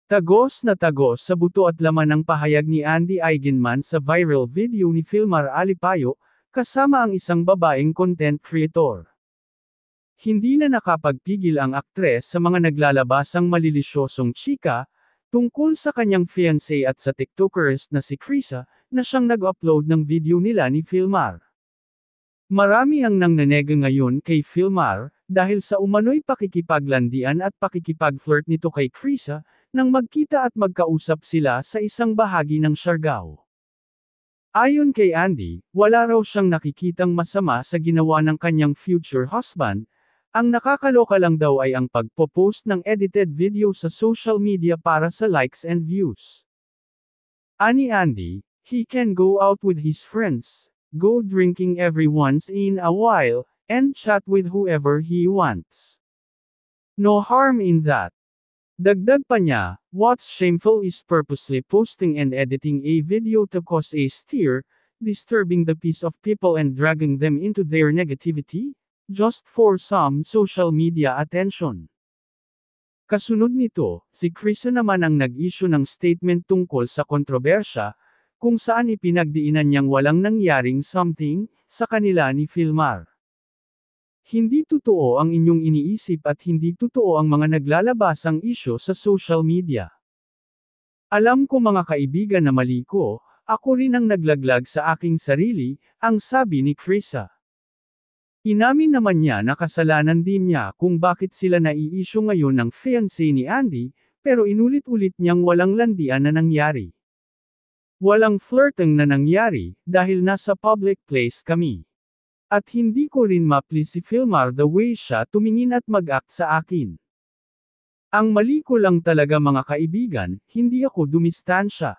Tagos na tagos sa buto at laman ng pahayag ni Andy Eigenman sa viral video ni Filmar Alipayo, kasama ang isang babaeng content creator. Hindi na nakapagpigil ang aktres sa mga naglalabasang malilisyosong chika, tungkol sa kanyang fiancé at sa tiktokers na si Krisa, na siyang nag-upload ng video nila ni Filmar. Marami ang nangnanega ngayon kay Filmar, dahil sa umano'y pakikipaglandian at pakikipag-flirt nito kay Krisa, nang magkita at magkausap sila sa isang bahagi ng Siargao. Ayon kay Andy, wala raw siyang nakikitang masama sa ginawa ng kanyang future husband, ang nakakaloka lang daw ay ang pagpo-post ng edited video sa social media para sa likes and views. Ani Andy, he can go out with his friends, go drinking every once in a while, and chat with whoever he wants. No harm in that. Dagdag pa niya, what's shameful is purposely posting and editing a video to cause a stir, disturbing the peace of people and dragging them into their negativity, just for some social media attention. Kasunod nito, si Krisa naman ang nag-issue ng statement tungkol sa kontrobersya, kung saan ipinagdiinan niyang walang nangyaring something, sa kanila ni Filmar. Hindi totoo ang inyong iniisip at hindi totoo ang mga naglalabasang isyu sa social media. Alam ko mga kaibigan na mali ko, ako rin ang naglaglag sa aking sarili, ang sabi ni Krisa. Inamin naman niya na kasalanan din niya kung bakit sila nai-issue ngayon ng fiancé ni Andy, pero inulit-ulit niyang walang landian na nangyari. Walang flirting na nangyari, dahil nasa public place kami. At hindi ko rin ma-please si Filmar the way siya tumingin at mag-act sa akin. Ang mali ko lang talaga mga kaibigan, hindi ako dumistansya.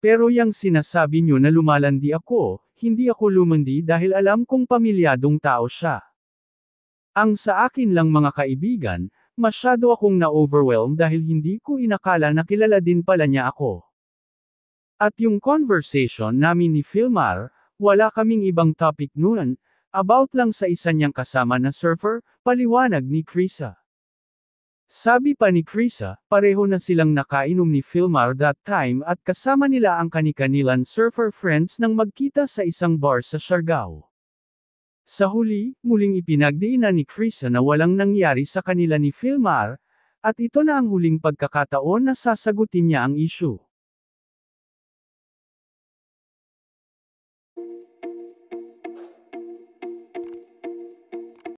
Pero yang sinasabi nyo na lumalandi ako, hindi ako lumandi dahil alam kong pamilyadong tao siya. Ang sa akin lang mga kaibigan, masyado akong na-overwhelm dahil hindi ko inakala na kilala din pala niya ako. At yung conversation namin ni Filmar, wala kaming ibang topic noon, about lang sa isa niyang kasama na surfer, paliwanag ni Krisa. Sabi pa ni Krisa, pareho na silang nakainom ni Filmar that time at kasama nila ang kani-kanilang surfer friends nang magkita sa isang bar sa Siargao. Sa huli, muling ipinagdiinan ni Krisa na walang nangyari sa kanila ni Filmar, at ito na ang huling pagkakataon na sasagutin niya ang issue.